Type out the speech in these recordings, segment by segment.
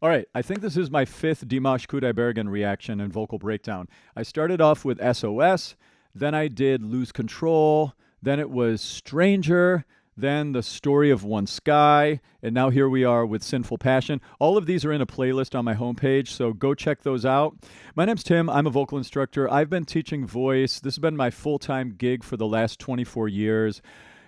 All right, I think this is my fifth Dimash Kudaibergen reaction and vocal breakdown. I started off with SOS, then I did Lose Control, then it was Stranger, then The Story of One Sky, and now here we are with Sinful Passion. All of these are in a playlist on my homepage, so go check those out. My name's Tim. I'm a vocal instructor. I've been teaching voice. This has been my full-time gig for the last 24 years.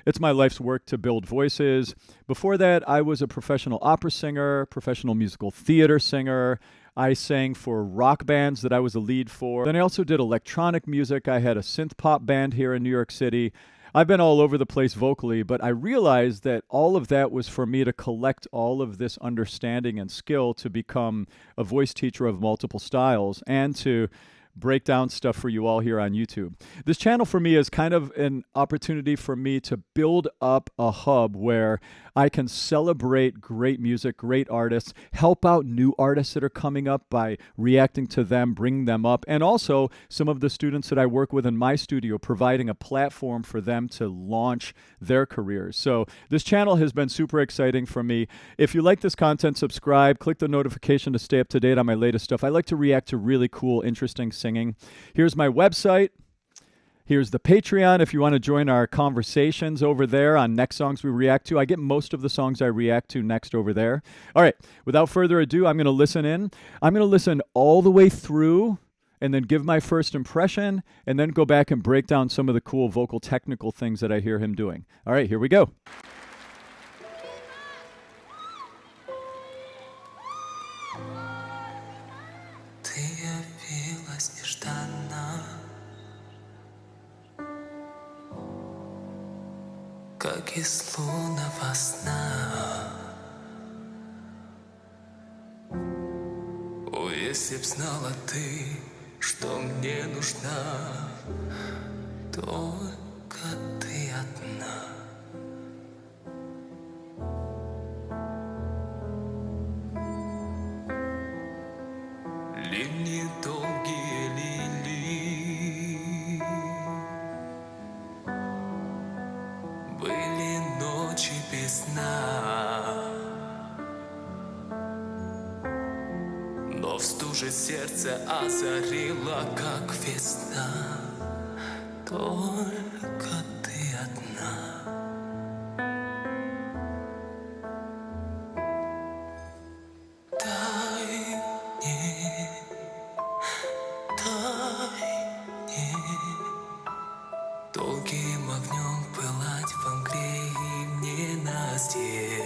It's my life's work to build voices. Before that, I was a professional opera singer, professional musical theater singer. I sang for rock bands that I was a lead for. Then I also did electronic music. I had a synth pop band here in New York City. I've been all over the place vocally, but I realized that all of that was for me to collect all of this understanding and skill to become a voice teacher of multiple styles and to break down stuff for you all here on YouTube. This channel for me is kind of an opportunity for me to build up a hub where I can celebrate great music, great artists, help out new artists that are coming up by reacting to them, bringing them up, and also some of the students that I work with in my studio, providing a platform for them to launch their careers. So this channel has been super exciting for me. If you like this content, subscribe, click the notification to stay up to date on my latest stuff. I like to react to really cool, interesting singing. Here's my website. Here's the Patreon if you want to join our conversations over there on next songs we react to. I get most of the songs I react to next over there. All right, without further ado, I'm going to listen in. I'm going to listen all the way through and then give my first impression and then go back and break down some of the cool vocal technical things that I hear him doing. All right, here we go. Как из лунного сна. О, если б знала ты, что мне нужна, только ты одна. Линии долгие лилии, были ночи без сна, но в стуже сердце озарило, как весна. Только ты одна. Дай мне долгим огнем пылать во мгле и в ненастье.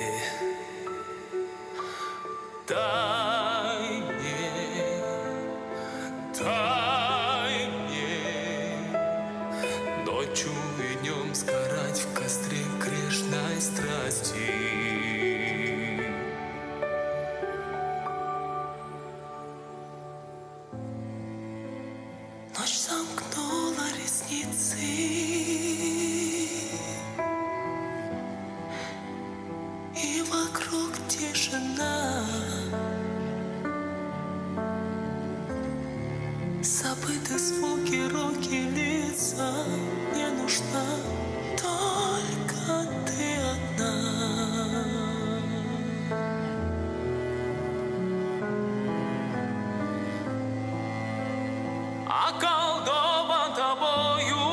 Дай мне ночью и днем сгорать в костре грешной страсти. Ночь замкнула ресницы, и вокруг тишина. Забыты звуки, руки, лица. Мне нужна только ты одна. Околдован тобою,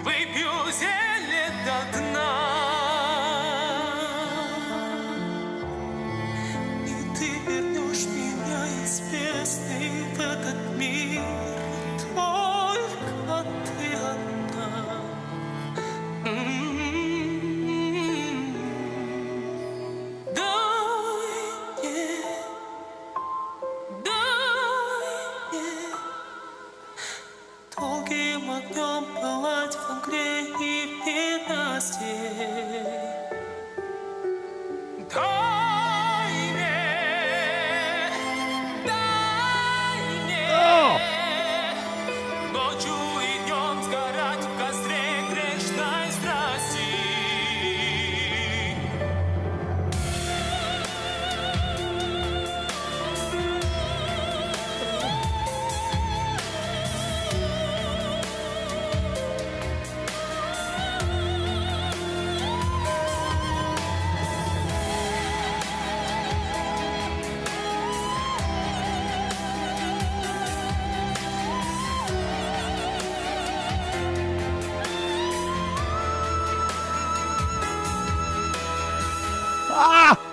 выпью зелье до дна, и ты вернешь меня из бездны в этот мир Ah!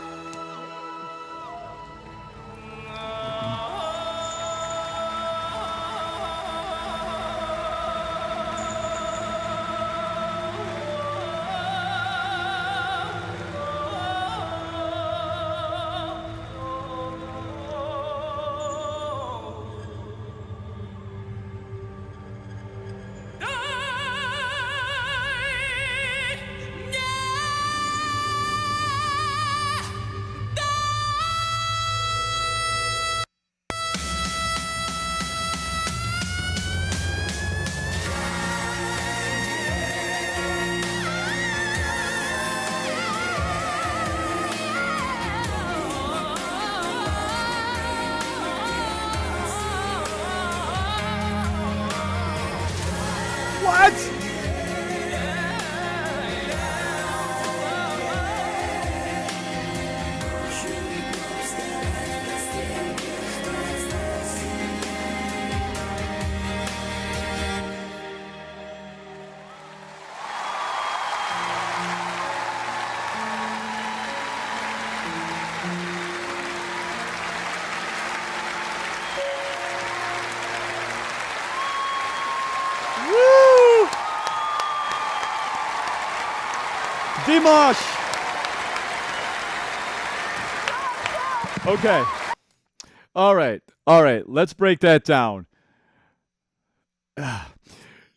What? Woo! Dimash! Okay. All right. All right. Let's break that down.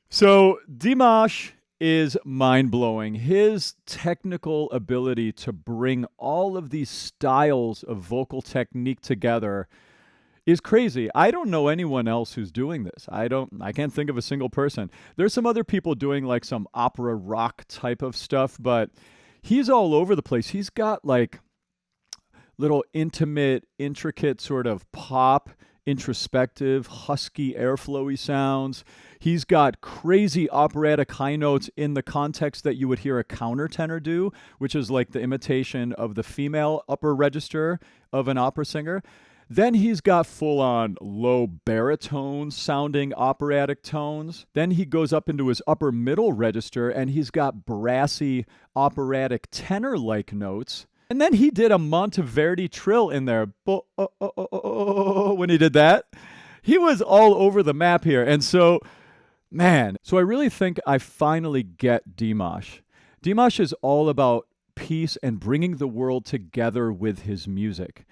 So, Dimash is mind-blowing. His technical ability to bring all of these styles of vocal technique together is crazy. I don't know anyone else who's doing this. I can't think of a single person. There's some other people doing like some opera rock type of stuff, but he's all over the place. He's got like little intimate, intricate sort of pop, introspective, husky, airflowy sounds. He's got crazy operatic high notes in the context that you would hear a countertenor do, which is like the imitation of the female upper register of an opera singer. Then he's got full-on low baritone sounding operatic tones. Then he goes up into his upper middle register and he's got brassy operatic tenor-like notes. And then he did a Monteverdi trill in there. When he did that, he was all over the map here. And so, man, so I really think I finally get Dimash. Dimash is all about peace and bringing the world together with his music.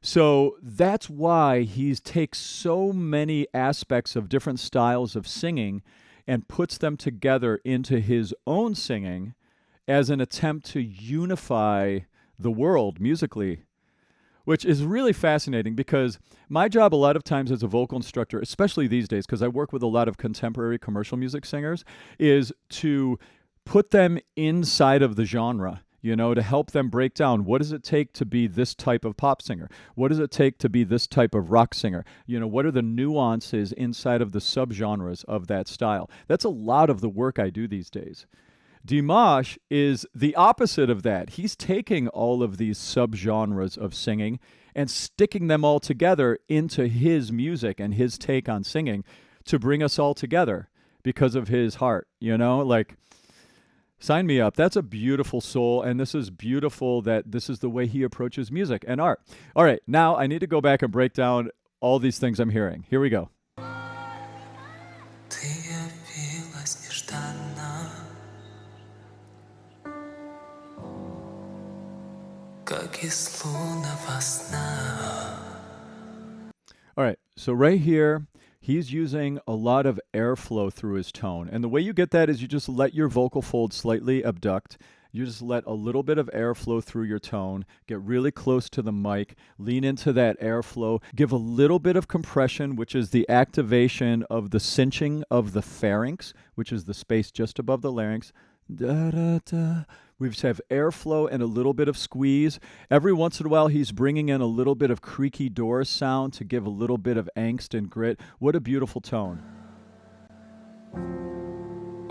So that's why he takes so many aspects of different styles of singing and puts them together into his own singing as an attempt to unify the world musically, which is really fascinating because my job a lot of times as a vocal instructor, especially these days, because I work with a lot of contemporary commercial music singers, is to put them inside of the genre, you know, to help them break down what does it take to be this type of pop singer? What does it take to be this type of rock singer? You know, what are the nuances inside of the subgenres of that style? That's a lot of the work I do these days. Dimash is the opposite of that. He's taking all of these subgenres of singing and sticking them all together into his music and his take on singing to bring us all together because of his heart, you know? Like, sign me up. That's a beautiful soul, and this is beautiful that this is the way he approaches music and art. All right, now I need to go back and break down all these things I'm hearing. Here we go. All right, so right here, he's using a lot of airflow through his tone. And the way you get that is you just let your vocal fold slightly abduct. You just let a little bit of airflow through your tone, get really close to the mic, lean into that airflow, give a little bit of compression, which is the activation of the cinching of the pharynx, which is the space just above the larynx. Da, da, da. We just have airflow and a little bit of squeeze. Every once in a while, he's bringing in a little bit of creaky doors sound to give a little bit of angst and grit. What a beautiful tone.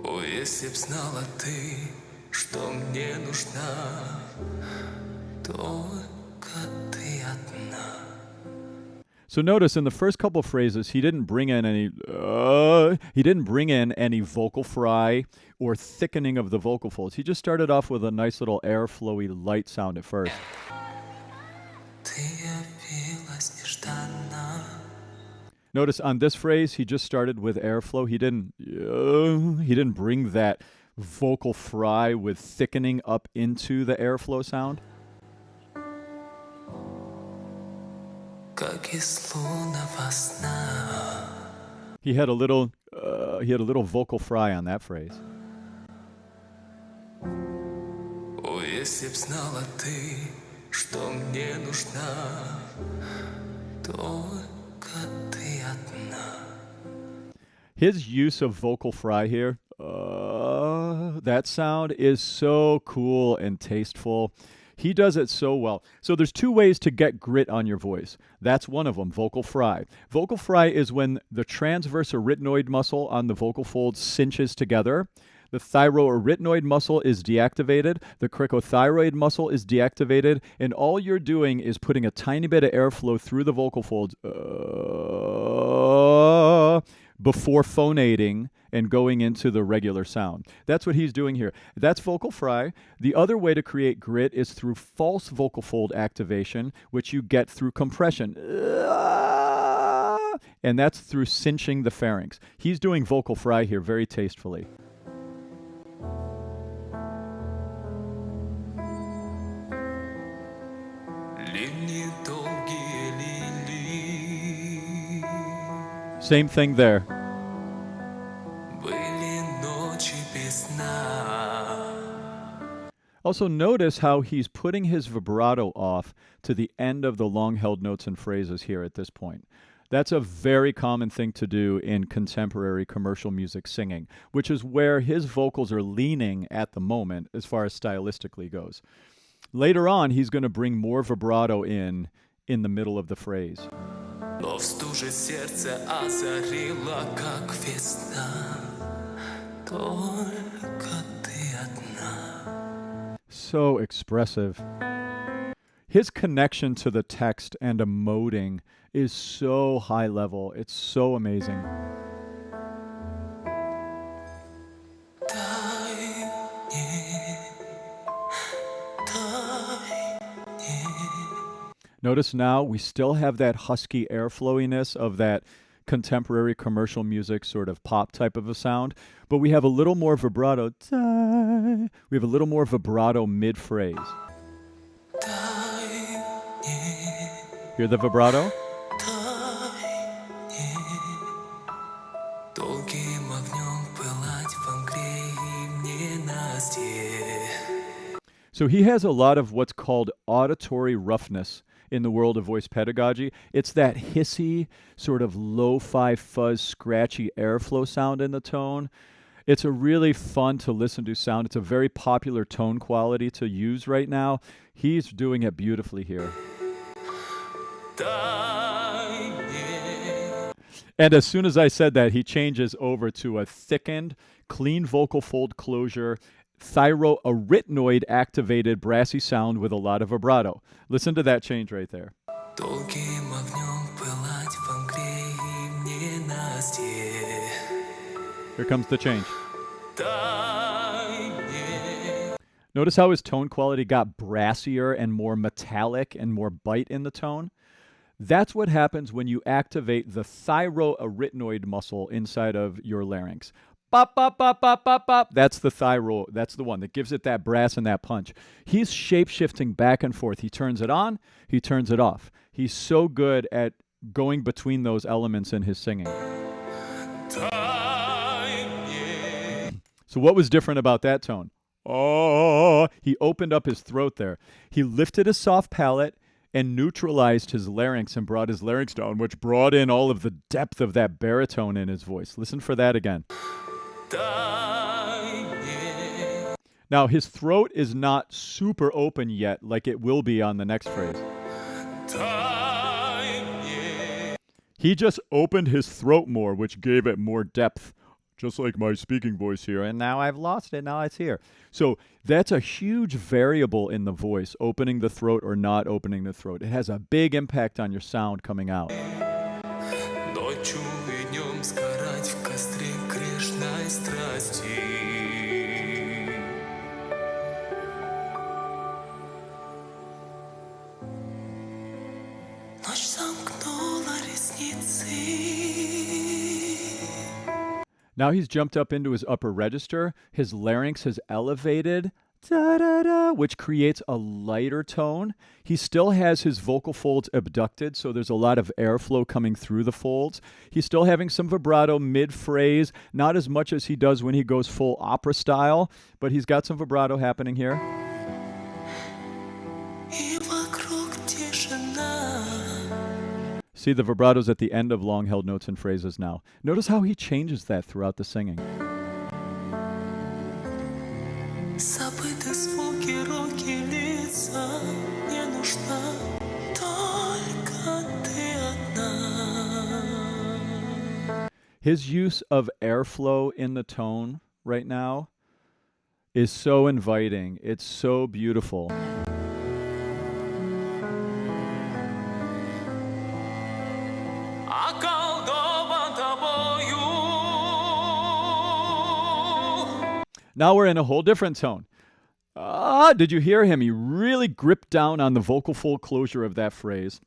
О, если б знала ты, что мне нужна, только ты одна. So notice in the first couple phrases, he didn't bring in any vocal fry or thickening of the vocal folds. He just started off with a nice little airflowy light sound at first. Ты явилась нежданно. Notice on this phrase, he just started with airflow. He didn't bring that vocal fry with thickening up into the airflow sound. Как из лунного сна. He had a little vocal fry on that phrase. О, если б знала ты, что мне нужна, только ты одна. His use of vocal fry here, that sound is so cool and tasteful. He does it so well. So there's two ways to get grit on your voice. That's one of them, vocal fry. Vocal fry is when the transverse arytenoid muscle on the vocal folds cinches together. The thyroarytenoid muscle is deactivated. The cricothyroid muscle is deactivated. And all you're doing is putting a tiny bit of airflow through the vocal folds before phonating and going into the regular sound. That's what he's doing here. That's vocal fry. The other way to create grit is through false vocal fold activation, which you get through compression. And that's through cinching the pharynx. He's doing vocal fry here very tastefully. Линии долгие лилии. Same thing there. Были ночи без сна. Also, notice how he's putting his vibrato off to the end of the long-held notes and phrases here at this point. That's a very common thing to do in contemporary commercial music singing, which is where his vocals are leaning at the moment as far as stylistically goes. Later on, he's going to bring more vibrato in the middle of the phrase. Но в стуже сердце озарило, как весна. Только ты одна. So expressive. His connection to the text and emoting is so high level. It's so amazing. Дай мне, дай мне. Notice now we still have that husky airflowiness of that contemporary commercial music sort of pop type of a sound, but we have a little more vibrato. We have a little more vibrato mid-phrase. Дай мне, Hear the vibrato? дай мне. Долгим огнем пылать во мгле и в ненастье. So he has a lot of what's called auditory roughness in the world of voice pedagogy. It's that hissy, sort of lo-fi fuzz, scratchy airflow sound in the tone. It's a really fun to listen to sound. It's a very popular tone quality to use right now. He's doing it beautifully here. Дай мне. And as soon as I said that, he changes over to a thickened, clean vocal fold closure, thyroarytenoid activated brassy sound with a lot of vibrato. Listen to that change right there. Долгим огнем пылать во мгле и в ненастье. Here comes the change. Дай мне. Notice how his tone quality got brassier and more metallic and more bite in the tone? That's what happens when you activate the thyroarytenoid muscle inside of your larynx. Bop, bop, bop, bop, bop, bop. That's the thyroid. That's the one that gives it that brass and that punch. He's shape-shifting back and forth. He turns it on, he turns it off. He's so good at going between those elements in his singing. Дай мне. So what was different about that tone? Oh, he opened up his throat there. He lifted his soft palate and neutralized his larynx and brought his larynx down, which brought in all of the depth of that baritone in his voice. Listen for that again. Дай мне. Now, his throat is not super open yet, like it will be on the next phrase. Дай мне. He just opened his throat more, which gave it more depth, just like my speaking voice here. And now I've lost it. Now it's here. So that's a huge variable in the voice, opening the throat or not opening the throat. It has a big impact on your sound coming out. Ночью и днем сгорать в костре грешной страсти. Now he's jumped up into his upper register. His larynx has elevated, da-da-da, which creates a lighter tone. He still has his vocal folds abducted, so there's a lot of airflow coming through the folds. He's still having some vibrato mid-phrase, not as much as he does when he goes full opera style, but he's got some vibrato happening here. See the vibratos at the end of long-held notes and phrases now. Notice how he changes that throughout the singing. His use of airflow in the tone right now is so inviting. It's so beautiful. Now we're in a whole different tone. Did you hear him? He really gripped down on the vocal fold closure of that phrase.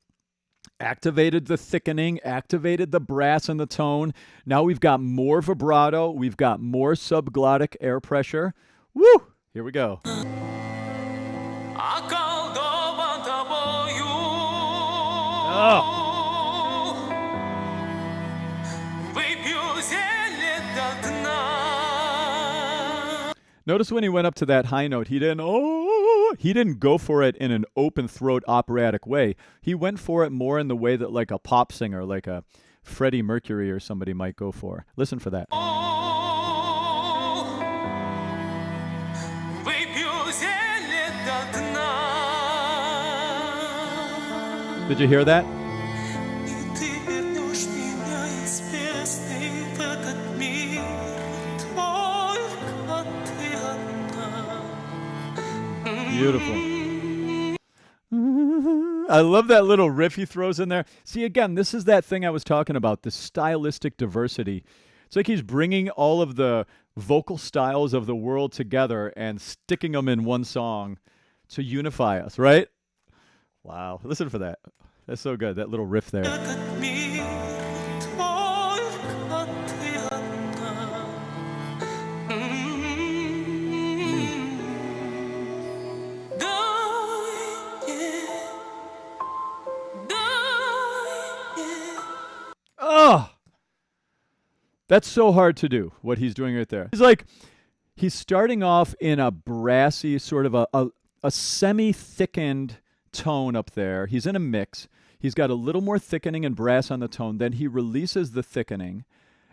Activated the thickening, activated the brass in the tone. Now we've got more vibrato. We've got more subglottic air pressure. Woo! Here we go. Oh. Notice when he went up to that high note, he didn't go for it in an open throat operatic way. He went for it more in the way that like a pop singer, like a Freddie Mercury or somebody might go for. Listen for that. Did you hear that? Beautiful. I love that little riff he throws in there. See, again, this is that thing I was talking about, the stylistic diversity. It's like he's bringing all of the vocal styles of the world together and sticking them in one song to unify us, right? Wow. Listen for that. That's so good, that little riff there. Oh, that's so hard to do, what he's doing right there. He's starting off in a brassy, sort of a semi-thickened tone up there. He's in a mix. He's got a little more thickening and brass on the tone. Then he releases the thickening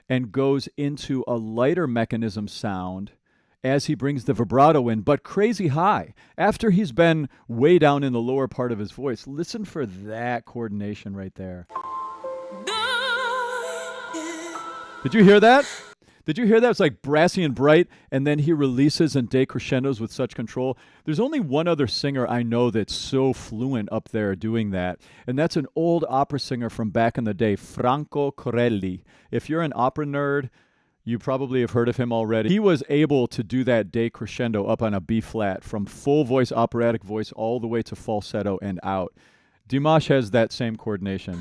and goes into a lighter mechanism sound as he brings the vibrato in, but crazy high. After he's been way down in the lower part of his voice, listen for that coordination right there. Did you hear that? Did you hear that? It's like brassy and bright, and then he releases and decrescendos with such control. There's only one other singer I know that's so fluent up there doing that, and that's an old opera singer from back in the day, Franco Corelli. If you're an opera nerd, you probably have heard of him already. He was able to do that decrescendo up on a B flat from full voice, operatic voice, all the way to falsetto and out. Dimash has that same coordination.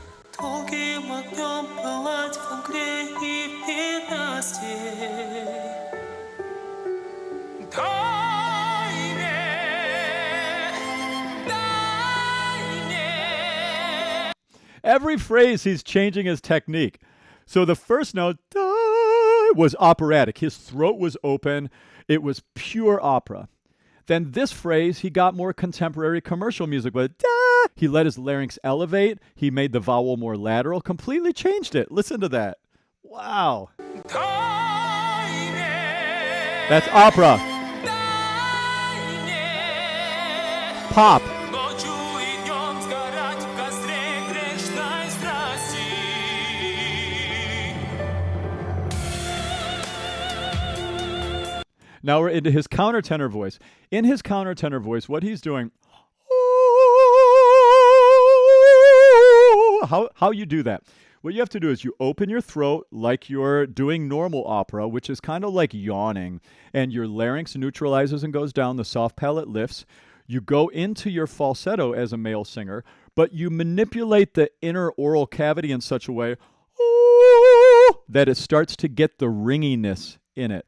Every phrase he's changing his technique. So the first note was operatic. His throat was open. It was pure opera. Then this phrase, he got more contemporary commercial music with da. He let his larynx elevate. He made the vowel more lateral, completely changed it. Listen to that. Wow. That's opera. Pop. Now we're into his countertenor voice. In his countertenor voice, what he's doing, how you do that? What you have to do is you open your throat like you're doing normal opera, which is kind of like yawning, and your larynx neutralizes and goes down, the soft palate lifts. You go into your falsetto as a male singer, but you manipulate the inner oral cavity in such a way that it starts to get the ringiness in it.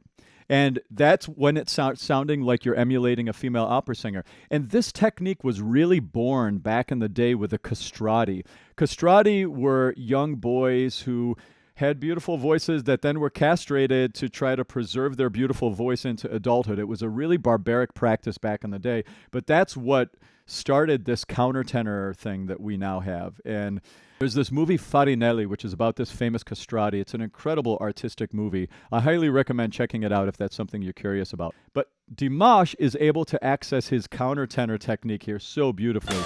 And that's when it starts sounding like you're emulating a female opera singer. And this technique was really born back in the day with the castrati. Castrati were young boys who had beautiful voices that then were castrated to try to preserve their beautiful voice into adulthood. It was a really barbaric practice back in the day, but that's what started this countertenor thing that we now have. And there's this movie Farinelli, which is about this famous castrati. It's an incredible artistic movie. I highly recommend checking it out if that's something you're curious about. But Dimash is able to access his countertenor technique here so beautifully.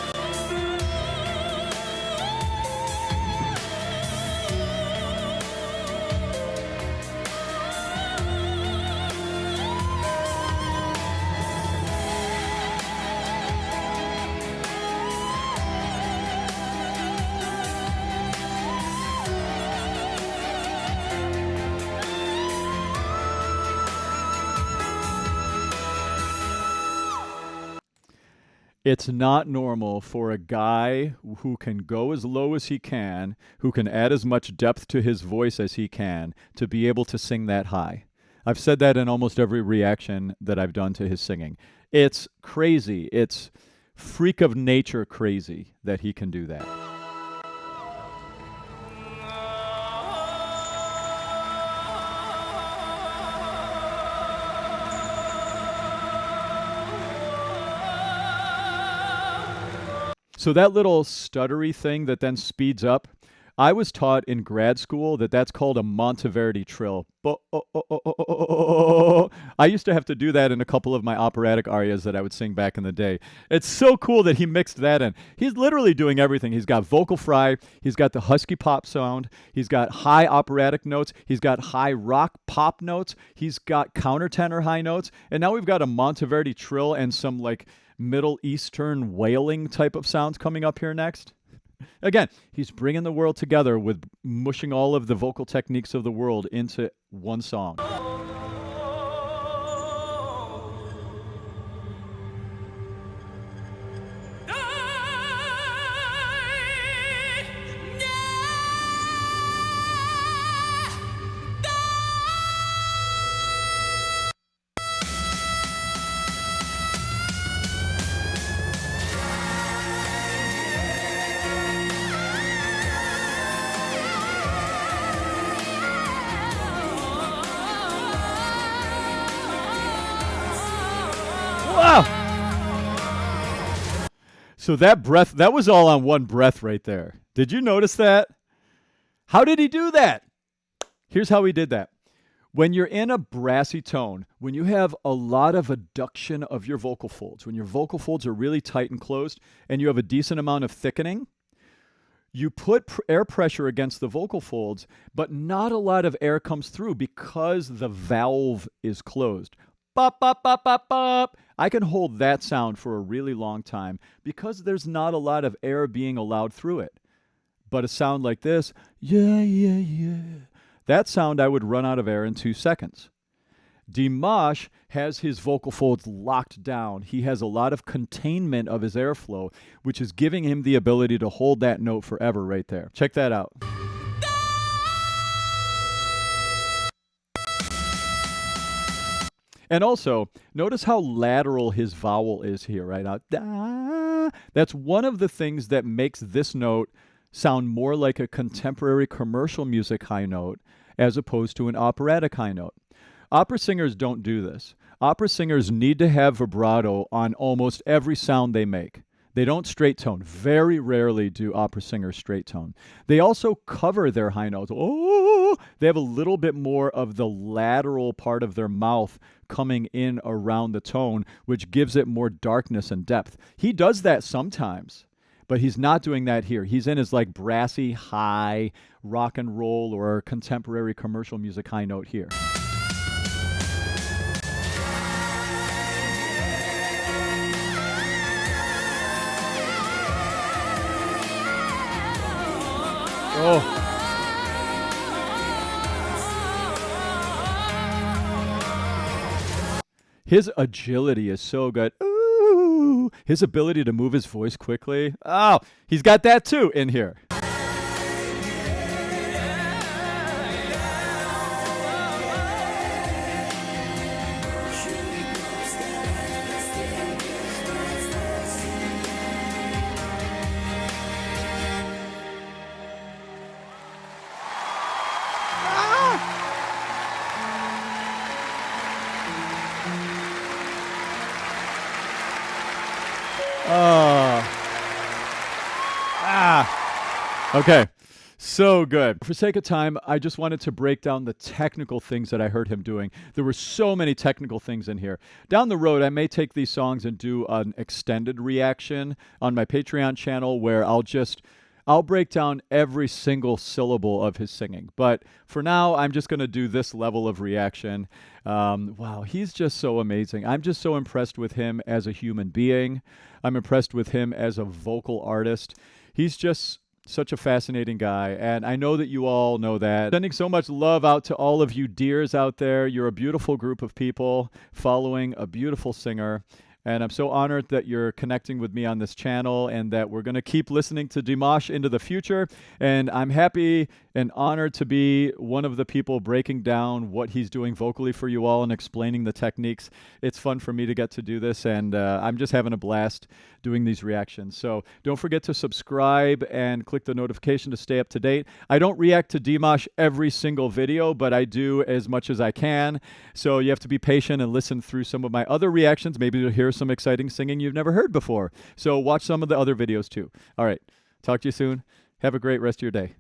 It's not normal for a guy who can go as low as he can, who can add as much depth to his voice as he can, to be able to sing that high. I've said that in almost every reaction that I've done to his singing. It's crazy. It's freak of nature crazy that he can do that. So that little stuttery thing that then speeds up, I was taught in grad school that that's called a Monteverdi trill. I used to have to do that in a couple of my operatic arias that I would sing back in the day. It's so cool that he mixed that in. He's literally doing everything. He's got vocal fry, he's got the husky pop sound, he's got high operatic notes, he's got high rock pop notes, he's got countertenor high notes, and now we've got a Monteverdi trill and some like Middle Eastern wailing type of sounds coming up here next. Again, he's bringing the world together with mushing all of the vocal techniques of the world into one song. Wow! So that breath, that was all on one breath right there. Did you notice that? How did he do that? Here's how he did that. When you're in a brassy tone, when you have a lot of adduction of your vocal folds, when your vocal folds are really tight and closed, and you have a decent amount of thickening, you put air pressure against the vocal folds, but not a lot of air comes through because the valve is closed. Bop, bop, bop, bop, bop. I can hold that sound for a really long time because there's not a lot of air being allowed through it. But a sound like this, yeah, yeah, yeah, that sound I would run out of air in 2 seconds. Dimash has his vocal folds locked down. He has a lot of containment of his airflow, which is giving him the ability to hold that note forever right there. Check that out. And also, notice how lateral his vowel is here, right? Da. That's one of the things that makes this note sound more like a contemporary commercial music high note as opposed to an operatic high note. Opera singers don't do this. Opera singers need to have vibrato on almost every sound they make. They don't straight tone. Very rarely do opera singers straight tone. They also cover their high notes. Oh, they have a little bit more of the lateral part of their mouth coming in around the tone, which gives it more darkness and depth. He does that sometimes, but he's not doing that here. He's in his like brassy, high rock and roll or contemporary commercial music high note here. Oh. His agility is so good. Ooh. His ability to move his voice quickly. Oh, he's got that too in here. Okay. So good. For sake of time, I just wanted to break down the technical things that I heard him doing. There were so many technical things in here. Down the road, I may take these songs and do an extended reaction on my Patreon channel where I'll break down every single syllable of his singing. But for now, I'm just going to do this level of reaction. Wow, he's just so amazing. I'm just so impressed with him as a human being. I'm impressed with him as a vocal artist. He's just such a fascinating guy, and I know that you all know that. Sending so much love out to all of you dears out there. You're a beautiful group of people following a beautiful singer. And I'm so honored that you're connecting with me on this channel and that we're going to keep listening to Dimash into the future. And I'm happy and honored to be one of the people breaking down what he's doing vocally for you all and explaining the techniques. It's fun for me to get to do this, and I'm just having a blast doing these reactions. So don't forget to subscribe and click the notification to stay up to date. I don't react to Dimash every single video, but I do as much as I can. So you have to be patient and listen through some of my other reactions, maybe to hear some exciting singing you've never heard before. So watch some of the other videos too. All right. Talk to you soon. Have a great rest of your day.